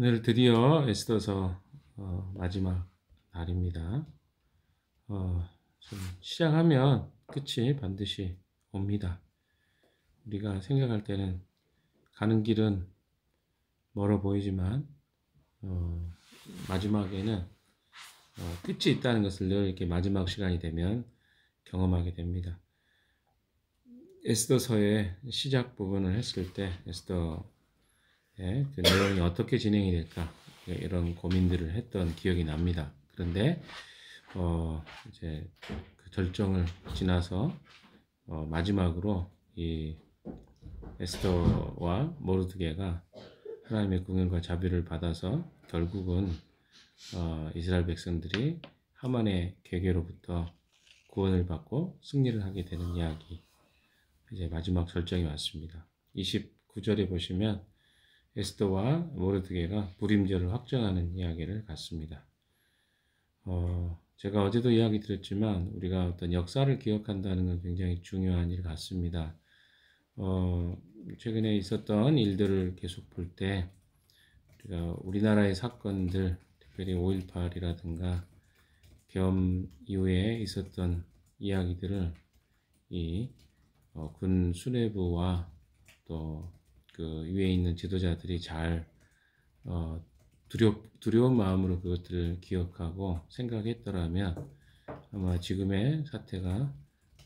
오늘 드디어 에스더서 마지막 날입니다. 좀 시작하면 끝이 반드시 옵니다. 우리가 생각할 때는 가는 길은 멀어 보이지만 마지막에는 끝이 있다는 것을 늘 이렇게 마지막 시간이 되면 경험하게 됩니다. 에스더서의 시작 부분을 했을 때 에스더의 그 내용이 어떻게 진행이 될까 이런 고민들을 했던 기억이 납니다. 그런데 이제 그 절정을 지나서 마지막으로 이 에스더와 모르드게가 하나님의 긍휼과 자비를 받아서 결국은 이스라엘 백성들이 하만의 계계로부터 구원을 받고 승리를 하게 되는 이야기, 이제 마지막 절정이 왔습니다. 29절에 보시면 에스더와 모르드게가 불임절을 확정하는 이야기를 갖습니다. 제가 어제도 이야기 드렸지만 우리가 어떤 역사를 기억한다는 건 굉장히 중요한 일 같습니다. 최근에 있었던 일들을 계속 볼 때 우리가 우리나라의 사건들, 특별히 5.18이라든가 계엄 이후에 있었던 이야기들을 군 수뇌부와 또 그 위에 있는 지도자들이 잘 두려운 마음으로 그것들을 기억하고 생각했더라면 아마 지금의 사태가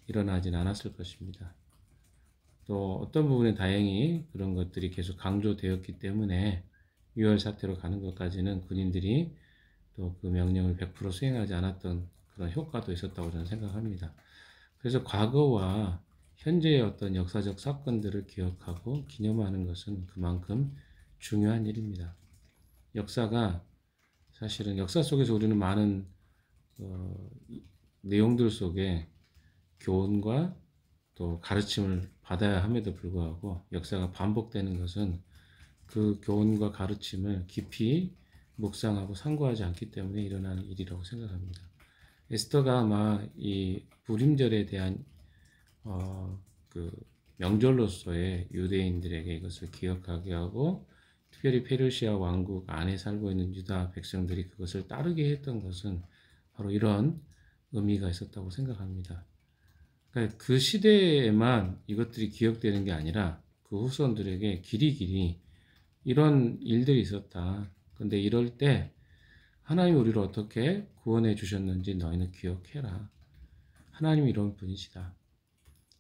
일어나진 않았을 것입니다. 또 어떤 부분에 다행히 그런 것들이 계속 강조되었기 때문에 6월 사태로 가는 것까지는 군인들이 또 그 명령을 100% 수행하지 않았던 그런 효과도 있었다고 저는 생각합니다. 그래서 과거와 현재의 어떤 역사적 사건들을 기억하고 기념하는 것은 그만큼 중요한 일입니다. 역사가 사실은 역사 속에서 우리는 많은 내용들 속에 교훈과 또 가르침을 받아야 함에도 불구하고 역사가 반복되는 것은 그 교훈과 가르침을 깊이 묵상하고 상고하지 않기 때문에 일어나는 일이라고 생각합니다. 에스더가 아마 이 불임절에 대한 그 명절로서의 유대인들에게 이것을 기억하게 하고 특별히 페르시아 왕국 안에 살고 있는 유다 백성들이 그것을 따르게 했던 것은 바로 이런 의미가 있었다고 생각합니다. 그러니까 그 시대에만 이것들이 기억되는 게 아니라 그 후손들에게 길이 이런 일들이 있었다. 근데 이럴 때 하나님이 우리를 어떻게 구원해 주셨는지 너희는 기억해라. 하나님이 이런 분이시다.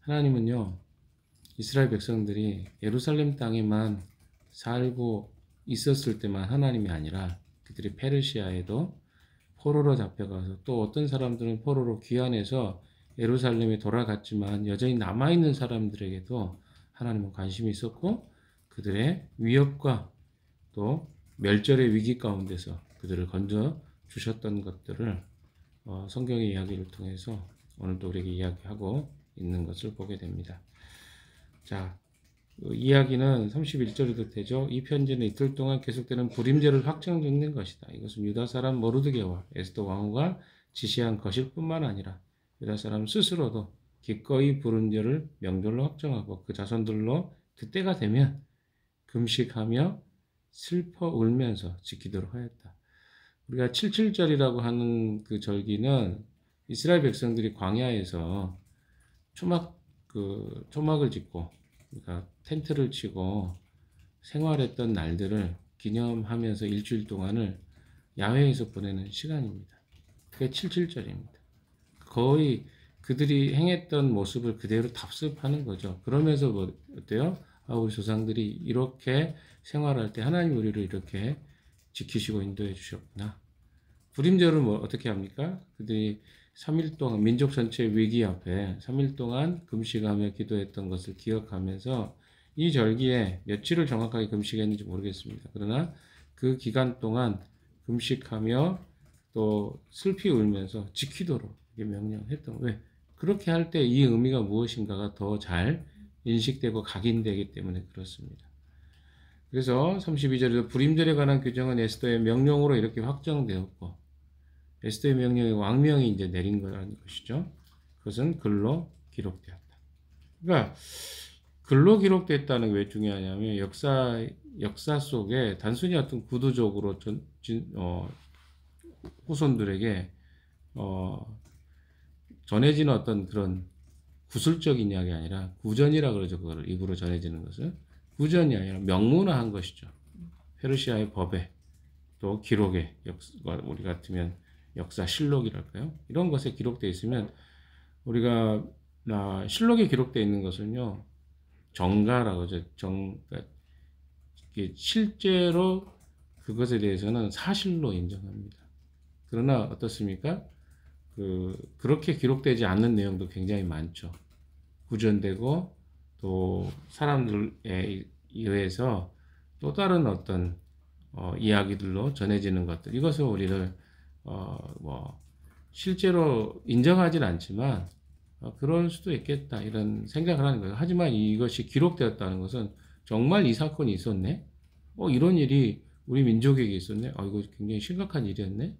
하나님은요, 이스라엘 백성들이 예루살렘 땅에만 살고 있었을 때만 하나님이 아니라 그들이 페르시아에도 포로로 잡혀가서 또 어떤 사람들은 포로로 귀환해서 예루살렘에 돌아갔지만 여전히 남아있는 사람들에게도 하나님은 관심이 있었고 그들의 위협과 또 멸절의 위기 가운데서 그들을 건져 주셨던 것들을 성경의 이야기를 통해서 오늘도 우리에게 이야기하고 있는 것을 보게 됩니다. 자, 이야기는 31절에도 되죠. 이 편지는 이틀 동안 계속되는 불임절을 확정짓는 것이다. 이것은 유다 사람 모르드게와 에스더 왕후가 지시한 것일 뿐만 아니라 유다 사람 스스로도 기꺼이 불임절을 명절로 확정하고 그 자손들로 그때가 되면 금식하며 슬퍼 울면서 지키도록 하였다. 우리가 77절이라고 하는 그 절기는 이스라엘 백성들이 광야에서 초막을 짓고 그러니까 텐트를 치고 생활했던 날들을 기념하면서 일주일 동안을 야외에서 보내는 시간입니다. 그게 77절입니다. 거의 그들이 행했던 모습을 그대로 답습하는 거죠. 그러면서 뭐 어때요? 우리 조상들이 이렇게 생활할 때 하나님 우리를 이렇게 지키시고 인도해 주셨구나. 불임절을 뭐 어떻게 합니까? 그들이 3일 동안 민족 전체의 위기 앞에 3일 동안 금식하며 기도했던 것을 기억하면서 이 절기에 며칠을 정확하게 금식했는지 모르겠습니다. 그러나 그 기간 동안 금식하며 또 슬피 울면서 지키도록 명령했던 왜? 그렇게 할 때 이 의미가 무엇인가가 더 잘 인식되고 각인되기 때문에 그렇습니다. 그래서 32절에도 불임절에 관한 규정은 에스더의 명령으로 이렇게 확정되었고 에스더의 명령에 왕명이 이제 내린 거라는 것이죠. 그것은 글로 기록되었다. 그러니까 글로 기록됐다는 게 왜 중요하냐면 역사 속에 단순히 어떤 구도적으로 후손들에게 전해지는 어떤 그런 구술적인 이야기 아니라 구전이라 그러죠. 그거를 입으로 전해지는 것을 구전이 아니라 명문화한 것이죠. 페르시아의 법에 또 기록에 우리 같으면 역사 실록이랄까요? 이런 것에 기록되어 있으면 우리가 실록에 기록되어 있는 것은요 정가라고 하죠. 그러니까 실제로 그것에 대해서는 사실로 인정합니다. 그러나 어떻습니까? 그렇게 기록되지 않는 내용도 굉장히 많죠. 구전되고 또 사람들에 의해서 또 다른 어떤 이야기들로 전해지는 것들 이것을 우리를 실제로 인정하진 않지만 그럴 수도 있겠다 이런 생각을 하는 거예요. 하지만 이것이 기록되었다는 것은 정말 이 사건이 있었네. 이런 일이 우리 민족에게 있었네. 이거 굉장히 심각한 일이었네.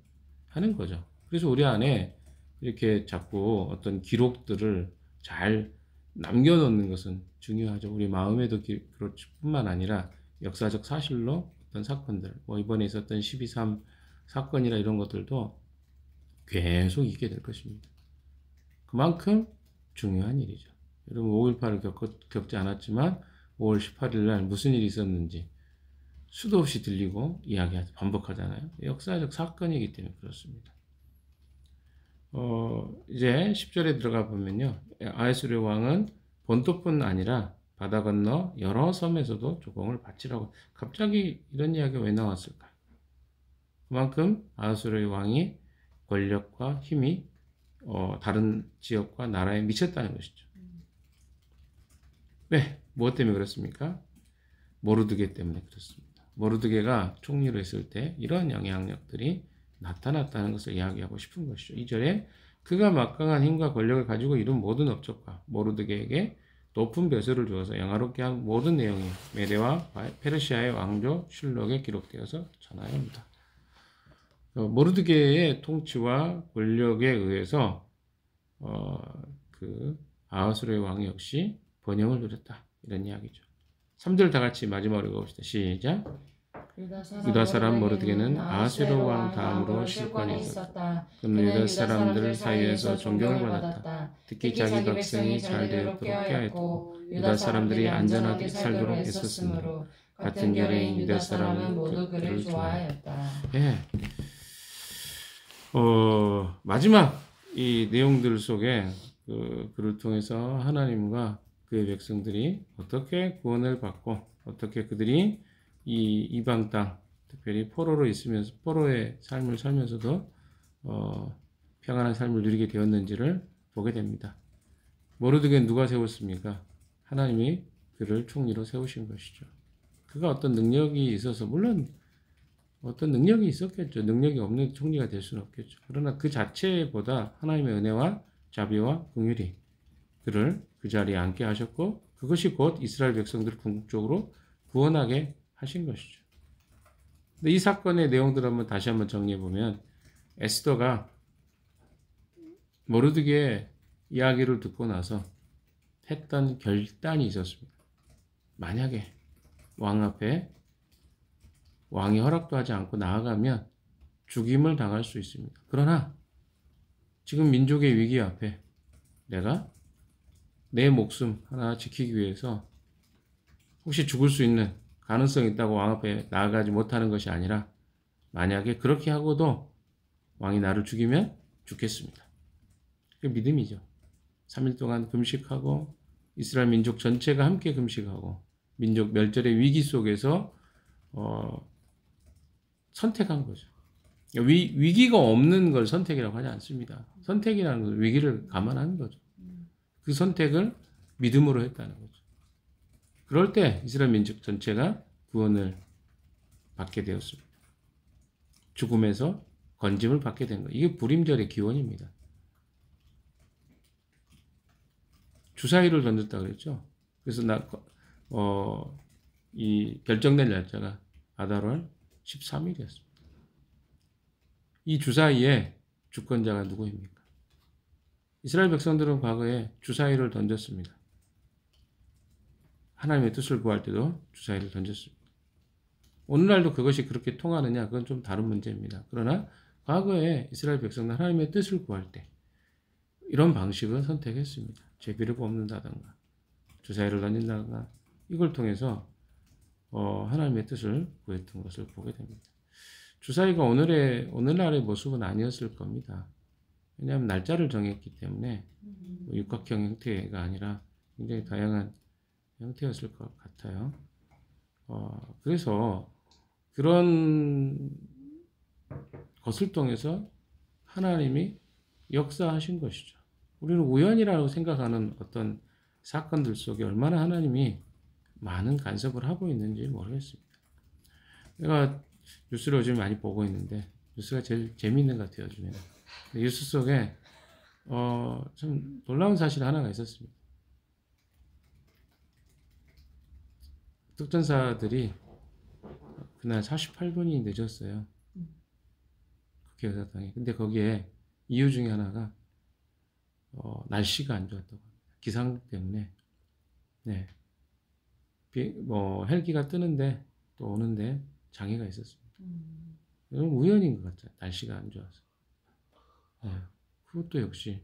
하는 거죠. 그래서 우리 안에 이렇게 자꾸 어떤 기록들을 잘 남겨놓는 것은 중요하죠. 우리 마음에도 그럴 뿐만 아니라 역사적 사실로 어떤 사건들, 이번에 있었던 12.3 사건이나 이런 것들도 계속 있게 될 것입니다. 그만큼 중요한 일이죠. 여러분 5.18을 겪지 않았지만 5월 18일 날 무슨 일이 있었는지 수도 없이 들리고 반복하잖아요. 역사적 사건이기 때문에 그렇습니다. 이제 10절에 들어가 보면요. 아하수르 왕은 본토뿐 아니라 바다 건너 여러 섬에서도 조공을 바치라고. 갑자기 이런 이야기가 왜 나왔을까요? 그만큼 아하수르 왕이 권력과 힘이 다른 지역과 나라에 미쳤다는 것이죠. 왜? 무엇 때문에 그렇습니까? 모르드게 때문에 그렇습니다. 모르드게가 총리로 있을 때 이런 영향력들이 나타났다는 것을 이야기하고 싶은 것이죠. 2절에 그가 막강한 힘과 권력을 가지고 이룬 모든 업적과 모르드게에게 높은 벼슬을 주어서 영화롭게 한 모든 내용이 메대와 페르시아의 왕조 실록에 기록되어서 전하여옵니다. 모르드게의 통치와 권력에 의해서 아하수르의 왕 역시 번영을 누렸다. 이런 이야기죠. 3절 다 같이 마지막으로 읽어봅시다. 시작. 유다 사람 모르드게는 아하수르 왕 다음으로 실권이 있었다. 그는 유다 사람들 사이에서 존경을 받았다. 특히 자기 백성이 잘 되도록 하였고 유다 사람들이 안전하게 살도록 애썼으므로 같은 결의인 유다 사람은 모두 그를 좋아하였다. 예. 마지막 이 내용들 속에 그를 통해서 하나님과 그의 백성들이 어떻게 구원을 받고 어떻게 그들이 이 이방 땅 특별히 포로로 있으면서 포로의 삶을 살면서도 평안한 삶을 누리게 되었는지를 보게 됩니다. 모르드게는 누가 세웠습니까? 하나님이 그를 총리로 세우신 것이죠. 그가 어떤 능력이 있어서 물론 어떤 능력이 있었겠죠. 능력이 없는 총리가 될 수는 없겠죠. 그러나 그 자체보다 하나님의 은혜와 자비와 긍휼이 그를 그 자리에 앉게 하셨고 그것이 곧 이스라엘 백성들을 궁극적으로 구원하게 하신 것이죠. 근데 이 사건의 내용들을 다시 한번 정리해 보면 에스더가 모르드게의 이야기를 듣고 나서 했던 결단이 있었습니다. 만약에 왕 앞에 왕이 허락도 하지 않고 나아가면 죽임을 당할 수 있습니다. 그러나 지금 민족의 위기 앞에 내가 내 목숨 하나 지키기 위해서 혹시 죽을 수 있는 가능성이 있다고 왕 앞에 나아가지 못하는 것이 아니라 만약에 그렇게 하고도 왕이 나를 죽이면 죽겠습니다. 그게 믿음이죠. 3일 동안 금식하고 이스라엘 민족 전체가 함께 금식하고 민족 멸절의 위기 속에서 선택한 거죠. 위기가 없는 걸 선택이라고 하지 않습니다. 선택이라는 것은 위기를 감안하는 거죠. 그 선택을 믿음으로 했다는 거죠. 그럴 때 이스라엘 민족 전체가 구원을 받게 되었습니다. 죽음에서 건짐을 받게 된 거예요. 이게 불임절의 기원입니다. 주사위를 던졌다 그랬죠. 그래서 이 결정된 날짜가 아달월 13일이었습니다. 이 주사위의 주권자가 누구입니까? 이스라엘 백성들은 과거에 주사위를 던졌습니다. 하나님의 뜻을 구할 때도 주사위를 던졌습니다. 오늘날도 그것이 그렇게 통하느냐, 그건 좀 다른 문제입니다. 그러나 과거에 이스라엘 백성은 하나님의 뜻을 구할 때 이런 방식을 선택했습니다. 제비를 뽑는다든가 주사위를 던진다든가 이걸 통해서 하나님의 뜻을 구했던 것을 보게 됩니다. 주사위가 오늘날의 모습은 아니었을 겁니다. 왜냐하면 날짜를 정했기 때문에 육각형 형태가 아니라 굉장히 다양한 형태였을 것 같아요. 그래서 그런 것을 통해서 하나님이 역사하신 것이죠. 우리는 우연이라고 생각하는 어떤 사건들 속에 얼마나 하나님이 많은 간섭을 하고 있는지 모르겠습니다. 내가 뉴스를 요즘 많이 보고 있는데 뉴스가 제일 재미있는 것 같아요. 요즘에는. 뉴스 속에 참 놀라운 사실 하나가 있었습니다. 특전사들이 그날 48분이 늦었어요. 국회의사당에. 근데 거기에 이유 중에 하나가 날씨가 안 좋았다고 합니다. 기상 때문에. 네. 헬기가 뜨는데 또 오는데 장애가 있었습니다. 이건 우연인 것 같아요. 날씨가 안 좋아서. 네. 그것도 역시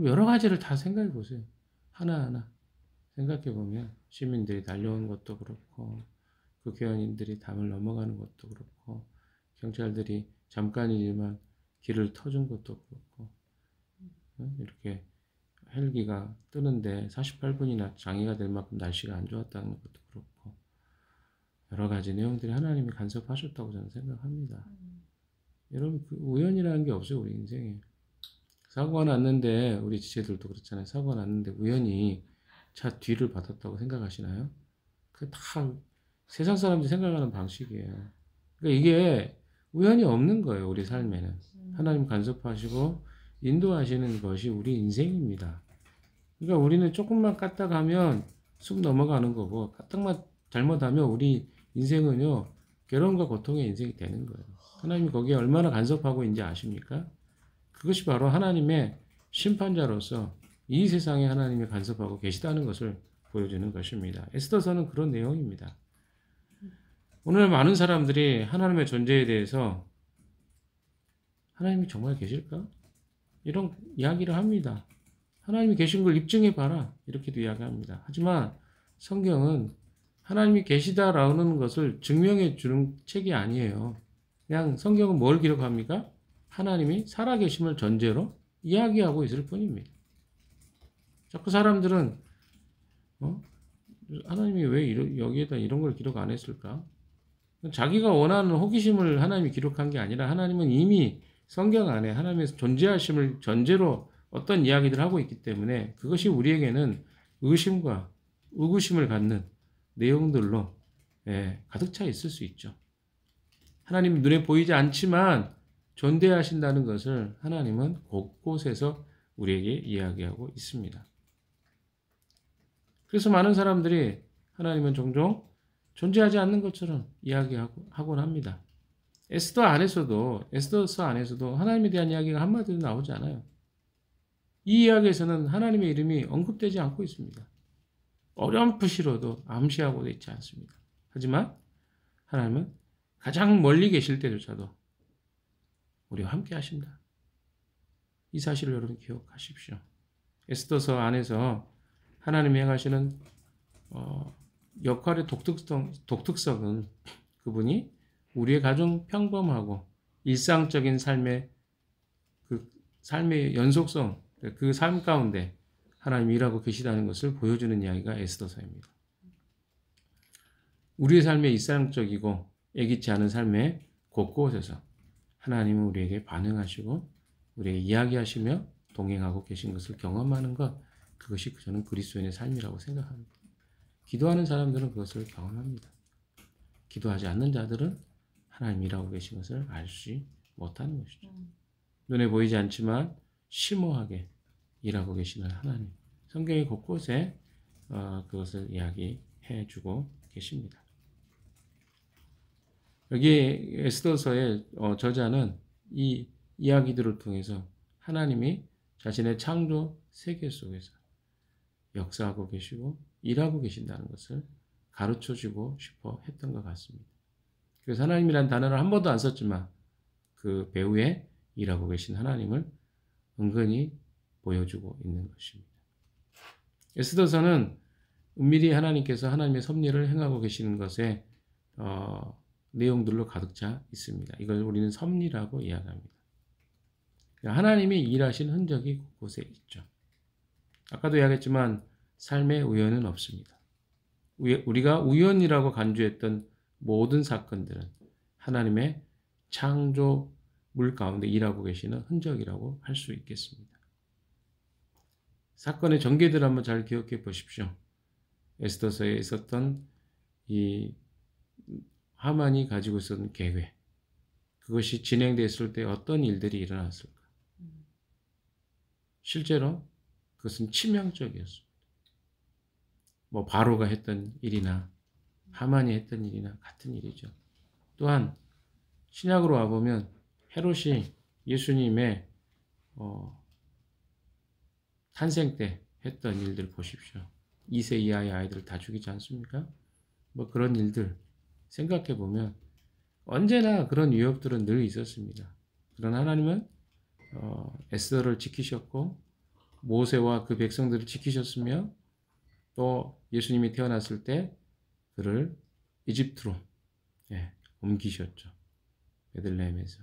여러 가지를 다 생각해 보세요. 하나하나 생각해 보면 시민들이 달려오는 것도 그렇고 국회의원님들이 담을 넘어가는 것도 그렇고 경찰들이 잠깐이지만 길을 터준 것도 그렇고 이렇게 헬기가 뜨는데 48분이나 장애가 될 만큼 날씨가 안 좋았다는 것도 그렇고 여러 가지 내용들이 하나님이 간섭하셨다고 저는 생각합니다. 여러분 우연이라는 게 없어요. 우리 인생에. 사고가 났는데 우리 지체들도 그렇잖아요. 사고가 났는데 우연히 차 뒤를 받았다고 생각하시나요? 그 다 세상 사람들이 생각하는 방식이에요. 그러니까 이게 우연이 없는 거예요. 우리 삶에는. 하나님 간섭하시고 인도하시는 것이 우리 인생입니다. 그러니까 우리는 조금만 까딱하면 쑥 넘어가는 거고 까딱만 잘못하면 우리 인생은요 괴로움과 고통의 인생이 되는 거예요. 하나님이 거기에 얼마나 간섭하고 있는지 아십니까? 그것이 바로 하나님의 심판자로서 이 세상에 하나님이 간섭하고 계시다는 것을 보여주는 것입니다. 에스더서는 그런 내용입니다. 오늘 많은 사람들이 하나님의 존재에 대해서 하나님이 정말 계실까? 이런 이야기를 합니다. 하나님이 계신 걸 입증해 봐라. 이렇게도 이야기합니다. 하지만 성경은 하나님이 계시다라는 것을 증명해 주는 책이 아니에요. 그냥 성경은 뭘 기록합니까? 하나님이 살아계심을 전제로 이야기하고 있을 뿐입니다. 자꾸 사람들은 하나님이 왜 여기에다 이런 걸 기록 안 했을까? 자기가 원하는 호기심을 하나님이 기록한 게 아니라 하나님은 이미 성경 안에 하나님의 존재하심을 전제로 어떤 이야기들을 하고 있기 때문에 그것이 우리에게는 의심과 의구심을 갖는 내용들로 가득 차 있을 수 있죠. 하나님이 눈에 보이지 않지만 존재하신다는 것을 하나님은 곳곳에서 우리에게 이야기하고 있습니다. 그래서 많은 사람들이 하나님은 종종 존재하지 않는 것처럼 이야기하곤 합니다. 에스더서 안에서도 하나님에 대한 이야기가 한마디도 나오지 않아요. 이 이야기에서는 하나님의 이름이 언급되지 않고 있습니다. 어렴풋이로도 암시하고 있지 않습니다. 하지만 하나님은 가장 멀리 계실 때조차도 우리와 함께 하신다. 이 사실을 여러분 기억하십시오. 에스더서 안에서 하나님이 행하시는 역할의 독특성은 그분이 우리의 가장 평범하고 일상적인 삶의 연속성, 그 삶 가운데 하나님이 일하고 계시다는 것을 보여주는 이야기가 에스더서입니다. 우리의 삶의 일상적이고 애기치 않은 삶의 곳곳에서 하나님은 우리에게 반응하시고 우리에게 이야기하시며 동행하고 계신 것을 경험하는 것, 그것이 저는 그리스도인의 삶이라고 생각합니다. 기도하는 사람들은 그것을 경험합니다. 기도하지 않는 자들은 하나님 일하고 계신 것을 알지 못하는 것이죠. 눈에 보이지 않지만 심오하게 일하고 계시는 하나님. 성경의 곳곳에 그것을 이야기해 주고 계십니다. 여기 에스더서의 저자는 이 이야기들을 통해서 하나님이 자신의 창조 세계 속에서 역사하고 계시고 일하고 계신다는 것을 가르쳐주고 싶어 했던 것 같습니다. 그래서 하나님이라는 단어를 한 번도 안 썼지만 그 배후에 일하고 계신 하나님을 은근히 보여주고 있는 것입니다. 에스더서는 은밀히 하나님께서 하나님의 섭리를 행하고 계시는 것에 내용들로 가득 차 있습니다. 이걸 우리는 섭리라고 이야기합니다. 하나님이 일하신 흔적이 곳곳에 있죠. 아까도 이야기했지만 삶에 우연은 없습니다. 우리가 우연이라고 간주했던 모든 사건들은 하나님의 창조물 가운데 일하고 계시는 흔적이라고 할 수 있겠습니다. 사건의 전개들을 한번 잘 기억해 보십시오. 에스더서에 있었던 이 하만이 가지고 있었던 계획, 그것이 진행됐을 때 어떤 일들이 일어났을까? 실제로 그것은 치명적이었습니다. 뭐 바로가 했던 일이나 하만이 했던 일이나 같은 일이죠. 또한 신약으로 와보면 헤롯이 예수님의 탄생 때 했던 일들 보십시오. 2세 이하의 아이들을 다 죽이지 않습니까? 뭐 그런 일들 생각해 보면 언제나 그런 위협들은 늘 있었습니다. 그러나 하나님은 에스더를 지키셨고 모세와 그 백성들을 지키셨으며 또 예수님이 태어났을 때 그를 이집트로 옮기셨죠. 베들레헴에서.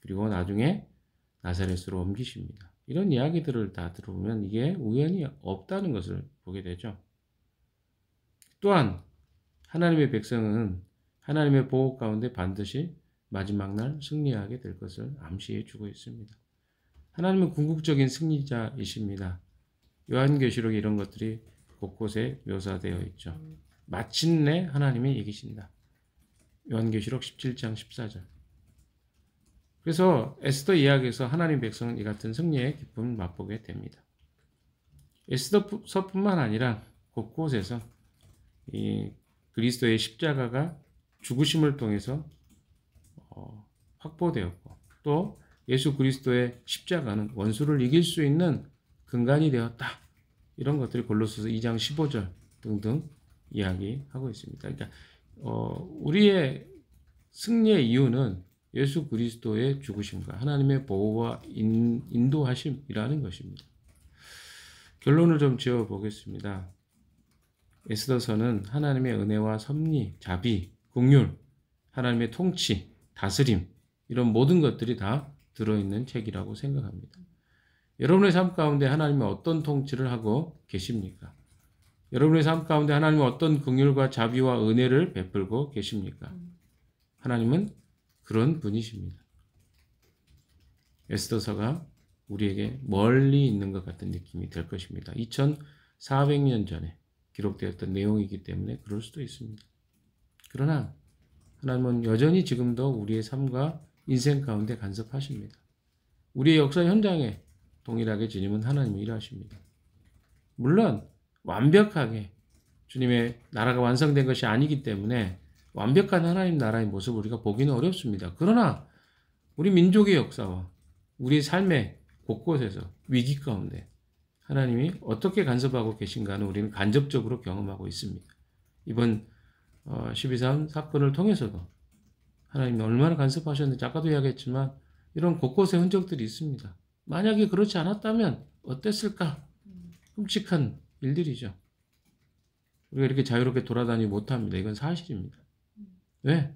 그리고 나중에 나사렛으로 옮기십니다. 이런 이야기들을 다 들어보면 이게 우연이 없다는 것을 보게 되죠. 또한 하나님의 백성은 하나님의 보호 가운데 반드시 마지막 날 승리하게 될 것을 암시해 주고 있습니다. 하나님은 궁극적인 승리자이십니다. 요한계시록에 이런 것들이 곳곳에 묘사되어 있죠. 마침내 하나님이 이기신다. 요한계시록 17장 14절. 그래서 에스더 이야기에서 하나님 백성은 이 같은 승리의 기쁨을 맛보게 됩니다. 에스더서뿐만 아니라 곳곳에서 이 그리스도의 십자가가 죽으심을 통해서 확보되었고 또 예수 그리스도의 십자가는 원수를 이길 수 있는 근간이 되었다. 이런 것들이 골로새서 2장 15절 등등 이야기하고 있습니다. 그러니까 우리의 승리의 이유는 예수 그리스도의 죽으심과 하나님의 보호와 인도하심이라는 것입니다. 결론을 좀 지어 보겠습니다. 에스더서는 하나님의 은혜와 섭리, 자비, 긍휼, 하나님의 통치, 다스림 이런 모든 것들이 다 들어있는 책이라고 생각합니다. 여러분의 삶 가운데 하나님이 어떤 통치를 하고 계십니까? 여러분의 삶 가운데 하나님은 어떤 긍휼과 자비와 은혜를 베풀고 계십니까? 하나님은 그런 분이십니다. 에스더서가 우리에게 멀리 있는 것 같은 느낌이 들 것입니다. 2400년 전에 기록되었던 내용이기 때문에 그럴 수도 있습니다. 그러나 하나님은 여전히 지금도 우리의 삶과 인생 가운데 간섭하십니다. 우리의 역사 현장에 동일하게 주님은 하나님이 일하십니다. 물론 완벽하게 주님의 나라가 완성된 것이 아니기 때문에 완벽한 하나님 나라의 모습을 우리가 보기는 어렵습니다. 그러나 우리 민족의 역사와 우리 삶의 곳곳에서 위기 가운데 하나님이 어떻게 간섭하고 계신가는 우리는 간접적으로 경험하고 있습니다. 이번 12.3 사건을 통해서도 하나님이 얼마나 간섭하셨는지 아까도 이야기했지만 이런 곳곳의 흔적들이 있습니다. 만약에 그렇지 않았다면 어땠을까? 끔찍한 일들이죠. 우리가 이렇게 자유롭게 돌아다니지 못합니다. 이건 사실입니다. 왜?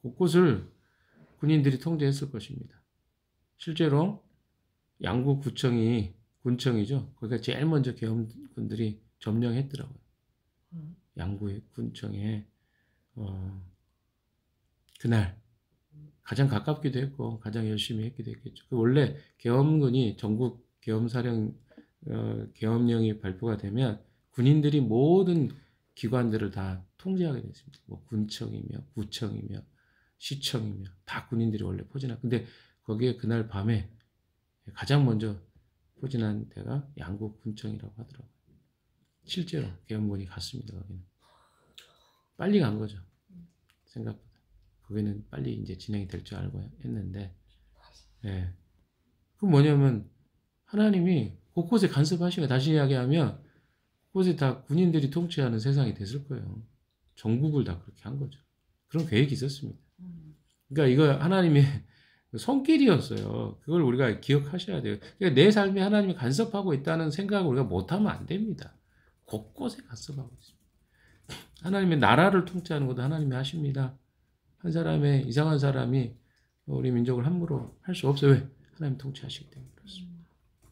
곳곳을 군인들이 통제했을 것입니다. 실제로 양구 군청이죠. 거기가 제일 먼저 계엄군들이 점령했더라고요. 양구의 군청에 그날 가장 가깝기도 했고 가장 열심히 했기도 했겠죠. 원래 계엄군이 전국 계엄령이 발표가 되면 군인들이 모든 기관들을 다 통제하게 됐습니다. 뭐 군청이며 구청이며 시청이며 다 군인들이 원래 포진하. 근데 거기에 그날 밤에 가장 먼저 포진한 데가 양구 군청이라고 하더라고요. 실제로 계엄군이 갔습니다. 거기는 빨리 간 거죠. 생각보다. 거기는 빨리 이제 진행이 될 줄 알고 했는데, 그 뭐냐면 하나님이 곳곳에 간섭하시고 다시 이야기하면 그곳에 다 군인들이 통치하는 세상이 됐을 거예요. 전국을 다 그렇게 한 거죠. 그런 계획이 있었습니다. 그러니까 이거 하나님의 손길이었어요. 그걸 우리가 기억하셔야 돼요. 그러니까 내 삶에 하나님이 간섭하고 있다는 생각을 우리가 못하면 안 됩니다. 곳곳에 간섭하고 있습니다. 하나님의 나라를 통치하는 것도 하나님이 하십니다. 한 사람의 이상한 사람이 우리 민족을 함부로 할 수 없어요. 왜? 하나님 통치하시기 때문에 그렇습니다.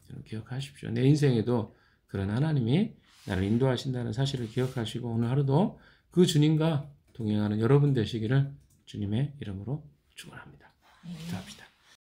저는 기억하십시오. 내 인생에도 그런 하나님이 나를 인도하신다는 사실을 기억하시고 오늘 하루도 그 주님과 동행하는 여러분 되시기를 주님의 이름으로 축원합니다. 기도합시다.